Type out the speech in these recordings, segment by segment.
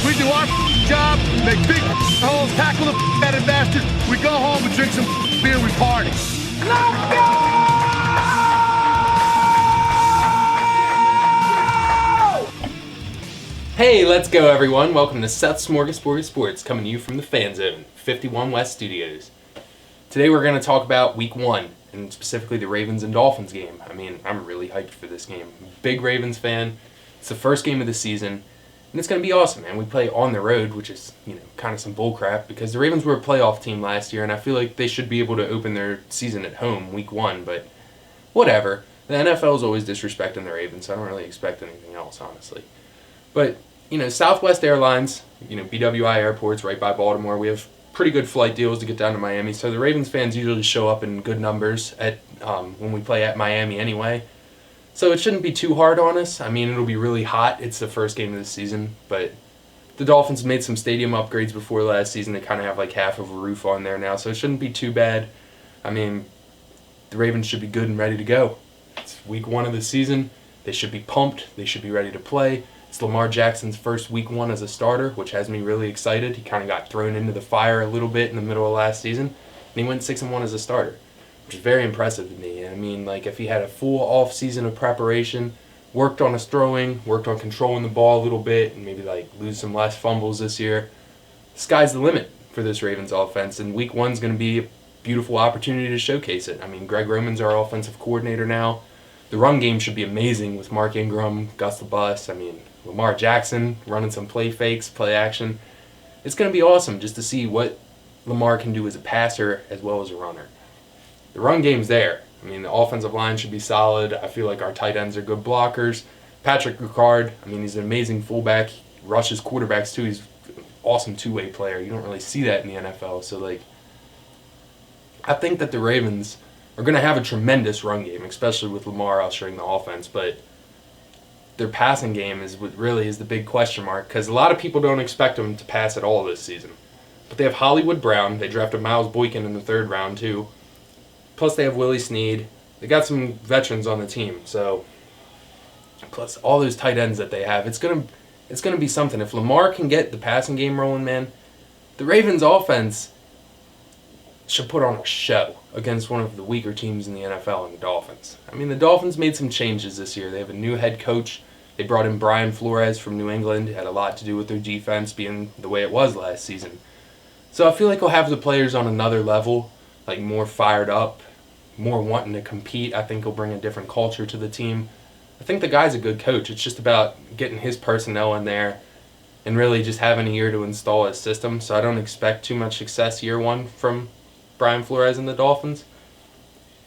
We do our job, make big holes, tackle the headed bastard. We go home and drink some beer, we party. Let's go! Hey, let's go everyone. Welcome to Seth's Smorgasbord of Sports, coming to you from the Fan Zone, 51 West Studios. Today we're going to talk about Week 1, and specifically the Ravens and Dolphins game. I mean, I'm really hyped for this game. Big Ravens fan. It's the first game of the season, and it's going to be awesome, man. We play on the road, which is, kind of some bullcrap, because the Ravens were a playoff team last year, and I feel like they should be able to open their season at home, Week 1, but whatever. The NFL is always disrespecting the Ravens, so I don't really expect anything else, honestly. But Southwest Airlines, BWI Airport's right by Baltimore. We have pretty good flight deals to get down to Miami. So the Ravens fans usually show up in good numbers at when we play at Miami anyway. So it shouldn't be too hard on us. I mean, it'll be really hot. It's the first game of the season. But the Dolphins made some stadium upgrades before last season. They kind of have like half of a roof on there now. So it shouldn't be too bad. I mean, the Ravens should be good and ready to go. It's Week 1 of the season. They should be pumped. They should be ready to play. It's Lamar Jackson's first Week 1 as a starter, which has me really excited. He kind of got thrown into the fire a little bit in the middle of last season, and he went 6-1 as a starter, which is very impressive to me. I mean, if he had a full off season of preparation, worked on his throwing, worked on controlling the ball a little bit, and maybe lose some less fumbles this year, the sky's the limit for this Ravens offense, and Week 1's going to be a beautiful opportunity to showcase it. I mean, Greg Roman's our offensive coordinator now. The run game should be amazing with Mark Ingram, Gus the Bus. I mean, Lamar Jackson running some play fakes, play action. It's going to be awesome just to see what Lamar can do as a passer as well as a runner. The run game's there. I mean, the offensive line should be solid. I feel like our tight ends are good blockers. Patrick Ricard, I mean, he's an amazing fullback. He rushes quarterbacks too. He's an awesome two-way player. You don't really see that in the NFL. So, I think that the Ravens are going to have a tremendous run game, especially with Lamar ushering the offense, but their passing game is what really is the big question mark, because a lot of people don't expect them to pass at all this season. But they have Hollywood Brown. They drafted Miles Boykin in the 3rd round, too. Plus, they have Willie Snead. They got some veterans on the team, so plus all those tight ends that they have, it's gonna be something. If Lamar can get the passing game rolling, man, the Ravens offense should put on a show against one of the weaker teams in the NFL and the Dolphins. I mean, the Dolphins made some changes this year. They have a new head coach. They brought in Brian Flores from New England. It had a lot to do with their defense being the way it was last season. So I feel like we'll have the players on another level, more fired up, more wanting to compete. I think he'll bring a different culture to the team. I think the guy's a good coach. It's just about getting his personnel in there and really just having a year to install his system. So I don't expect too much success year 1 from Brian Flores and the Dolphins.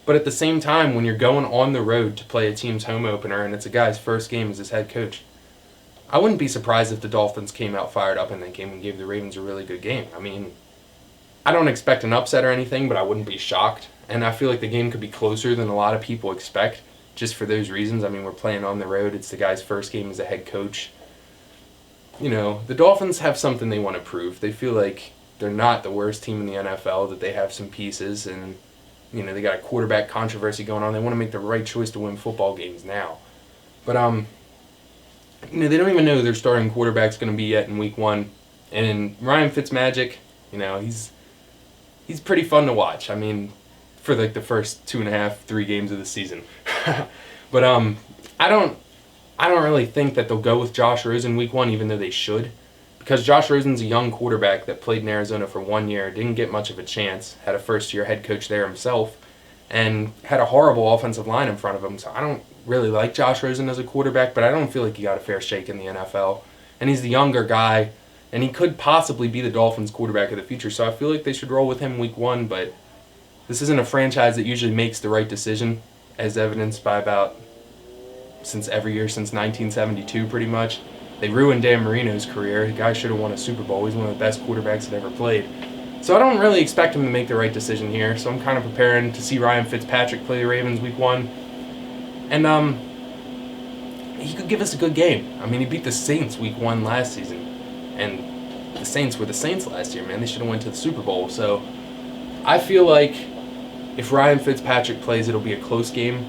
But at the same time, when you're going on the road to play a team's home opener and it's a guy's first game as his head coach, I wouldn't be surprised if the Dolphins came out fired up in that game and gave the Ravens a really good game. I mean, I don't expect an upset or anything, but I wouldn't be shocked. And I feel like the game could be closer than a lot of people expect, just for those reasons. I mean, we're playing on the road. It's the guy's first game as a head coach. The Dolphins have something they want to prove. They feel like they're not the worst team in the NFL, that they have some pieces, and they got a quarterback controversy going on. They want to make the right choice to win football games now. But they don't even know who their starting quarterback's going to be yet in Week 1. And Ryan Fitzmagic, he's pretty fun to watch. I mean, for the first 2.5, 3 games of the season. But I don't really think that they'll go with Josh Rosen Week 1, even though they should. Because Josh Rosen's a young quarterback that played in Arizona for 1 year, didn't get much of a chance, had a first-year head coach there himself, and had a horrible offensive line in front of him. So I don't really like Josh Rosen as a quarterback, but I don't feel like he got a fair shake in the NFL. And he's the younger guy, and he could possibly be the Dolphins' quarterback of the future. So I feel like they should roll with him Week 1, but this isn't a franchise that usually makes the right decision, as evidenced by since every year since 1972 pretty much. They ruined Dan Marino's career. The guy should have won a Super Bowl. He's one of the best quarterbacks that ever played. So I don't really expect him to make the right decision here. So I'm kind of preparing to see Ryan Fitzpatrick play the Ravens Week 1. And he could give us a good game. I mean, he beat the Saints Week 1 last season. And the Saints were the Saints last year, man. They should have went to the Super Bowl. So I feel like if Ryan Fitzpatrick plays, it'll be a close game.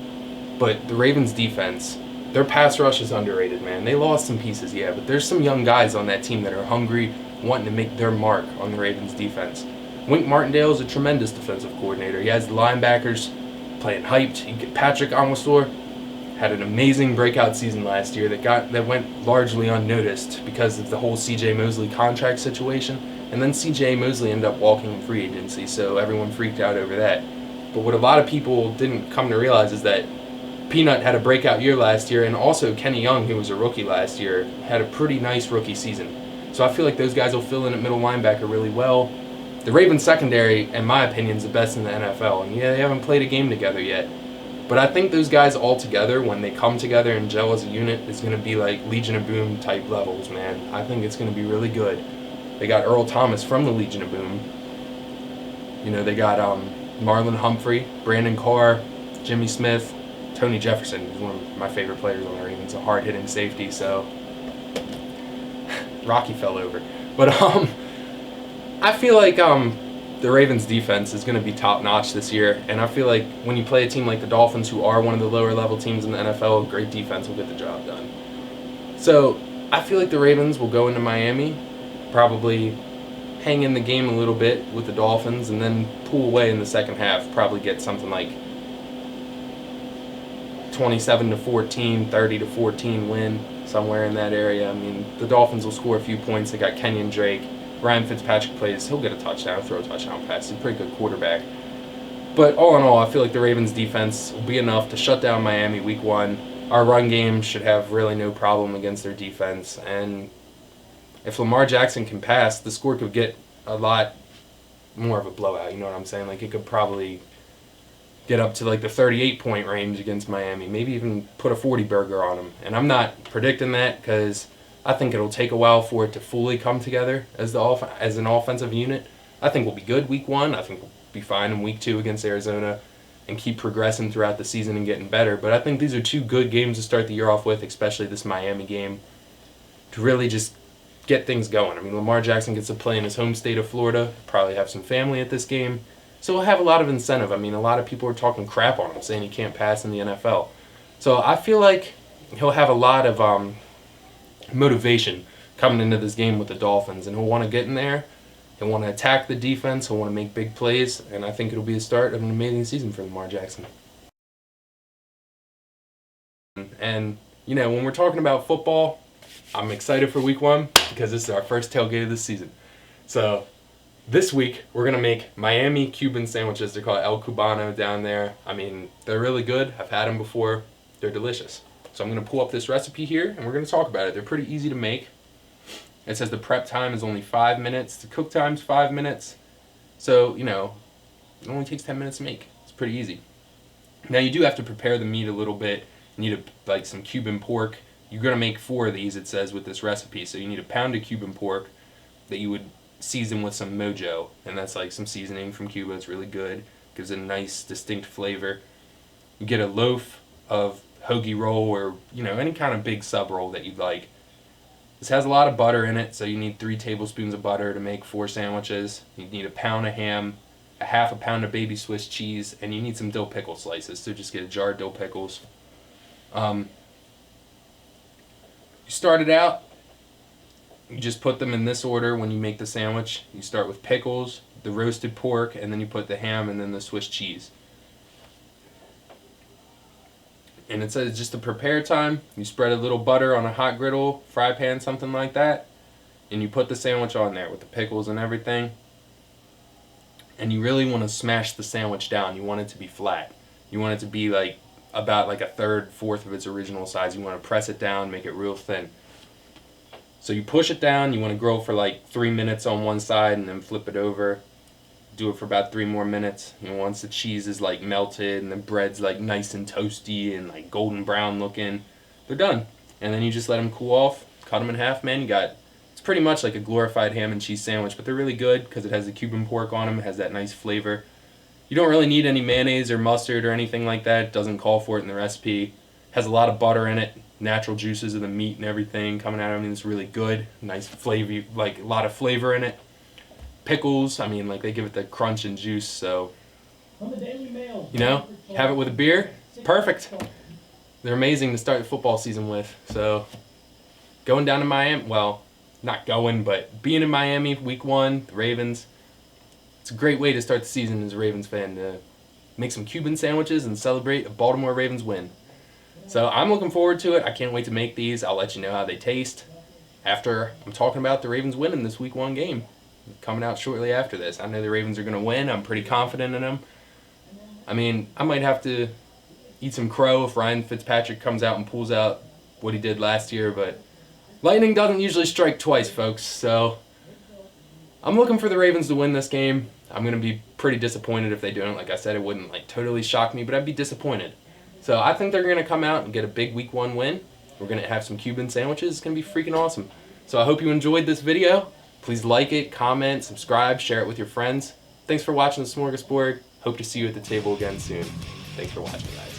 But the Ravens defense their pass rush is underrated, man. They lost some pieces, yeah, but there's some young guys on that team that are hungry, wanting to make their mark on the Ravens defense. Wink Martindale is a tremendous defensive coordinator. He has the linebackers playing hyped. You get Patrick Onwuasor had an amazing breakout season last year that went largely unnoticed because of the whole C.J. Mosley contract situation. And then C.J. Mosley ended up walking in free agency, so everyone freaked out over that. But what a lot of people didn't come to realize is that Peanut had a breakout year last year, and also Kenny Young, who was a rookie last year, had a pretty nice rookie season. So I feel like those guys will fill in at middle linebacker really well. The Ravens secondary, in my opinion, is the best in the NFL. And yeah, they haven't played a game together yet. But I think those guys all together, when they come together and gel as a unit, is going to be like Legion of Boom type levels, man. I think it's going to be really good. They got Earl Thomas from the Legion of Boom. You know, they got Marlon Humphrey, Brandon Carr, Jimmy Smith, Tony Jefferson, who's one of my favorite players on the Ravens, a hard-hitting safety, so Rocky fell over. But I feel like the Ravens defense is going to be top-notch this year, and I feel like when you play a team like the Dolphins, who are one of the lower-level teams in the NFL, a great defense will get the job done. So I feel like the Ravens will go into Miami, probably hang in the game a little bit with the Dolphins, and then pull away in the second half, probably get something like 27-14, 30-14 win, somewhere in that area. I mean, the Dolphins will score a few points. They got Kenyon Drake. Ryan Fitzpatrick plays. He'll get a touchdown, throw a touchdown pass. He's a pretty good quarterback. But all in all, I feel like the Ravens defense will be enough to shut down Miami week 1. Our run game should have really no problem against their defense. And if Lamar Jackson can pass, the score could get a lot more of a blowout. You know what I'm saying? Like, it could probably get up to like the 38-point range against Miami, maybe even put a 40-burger on them. And I'm not predicting that because I think it'll take a while for it to fully come together as an offensive unit. I think we'll be good week 1. I think we'll be fine in week 2 against Arizona and keep progressing throughout the season and getting better. But I think these are 2 good games to start the year off with, especially this Miami game, to really just get things going. I mean, Lamar Jackson gets to play in his home state of Florida, probably have some family at this game. So we'll have a lot of incentive. I mean, a lot of people are talking crap on him, saying he can't pass in the NFL. So I feel like he'll have a lot of motivation coming into this game with the Dolphins, and he'll want to get in there. He'll want to attack the defense. He'll want to make big plays, and I think it'll be the start of an amazing season for Lamar Jackson. And, you know, when we're talking about football, I'm excited for week 1 because this is our first tailgate of the season. So this week, we're going to make Miami Cuban sandwiches. They're called El Cubano down there. I mean, they're really good. I've had them before. They're delicious. So I'm going to pull up this recipe here, and we're going to talk about it. They're pretty easy to make. It says the prep time is only 5 minutes. The cook time's 5 minutes. So, you know, it only takes 10 minutes to make. It's pretty easy. Now, you do have to prepare the meat a little bit. You need like some Cuban pork. You're going to make 4 of these, it says, with this recipe. So you need a pound of Cuban pork that you would season with some Mojo. And that's like some seasoning from Cuba. It's really good. Gives it a nice, distinct flavor. You get a loaf of hoagie roll or, you know, any kind of big sub roll that you'd like. This has a lot of butter in it, so you need 3 tablespoons of butter to make 4 sandwiches. You need a pound of ham, a half a pound of baby Swiss cheese, and you need some dill pickle slices. So just get a jar of dill pickles. You start it out, you just put them in this order when you make the sandwich. You start with pickles, the roasted pork, and then you put the ham and then the Swiss cheese. And it says just to prepare time, you spread a little butter on a hot griddle, fry pan, something like that, and you put the sandwich on there with the pickles and everything. And you really want to smash the sandwich down. You want it to be flat. You want it to be like about like a third, fourth of its original size. You want to press it down, make it real thin. So you push it down. You want to grill for like 3 minutes on one side and then flip it over. Do it for about 3 more minutes. And once the cheese is like melted and the bread's like nice and toasty and like golden brown looking, they're done. And then you just let them cool off. Cut them in half, man. You got, it's pretty much like a glorified ham and cheese sandwich, but they're really good because it has the Cuban pork on them. It has that nice flavor. You don't really need any mayonnaise or mustard or anything like that. It doesn't call for it in the recipe. It has a lot of butter in it. Natural juices of the meat and everything coming out. I mean, it's really good. Nice flavor, like a lot of flavor in it. Pickles, I mean, like they give it the crunch and juice, so, you know, have it with a beer, perfect. they're amazing to start the football season with. So going down to Miami, well, not going, but being in Miami week 1, the Ravens, it's a great way to start the season as a Ravens fan, to make some Cuban sandwiches and celebrate a Baltimore Ravens win. So I'm looking forward to it. I can't wait to make these. I'll let you know how they taste after I'm talking about the Ravens winning this week 1 game. Coming out shortly after this. I know the Ravens are going to win. I'm pretty confident in them. I mean, I might have to eat some crow if Ryan Fitzpatrick comes out and pulls out what he did last year, but lightning doesn't usually strike twice, folks, so I'm looking for the Ravens to win this game. I'm going to be pretty disappointed if they don't. Like I said, it wouldn't totally shock me, but I'd be disappointed. So I think they're going to come out and get a big week 1 win. We're going to have some Cuban sandwiches. It's going to be freaking awesome. So I hope you enjoyed this video. Please like it, comment, subscribe, share it with your friends. Thanks for watching the Smorgasbord. Hope to see you at the table again soon. Thanks for watching, guys.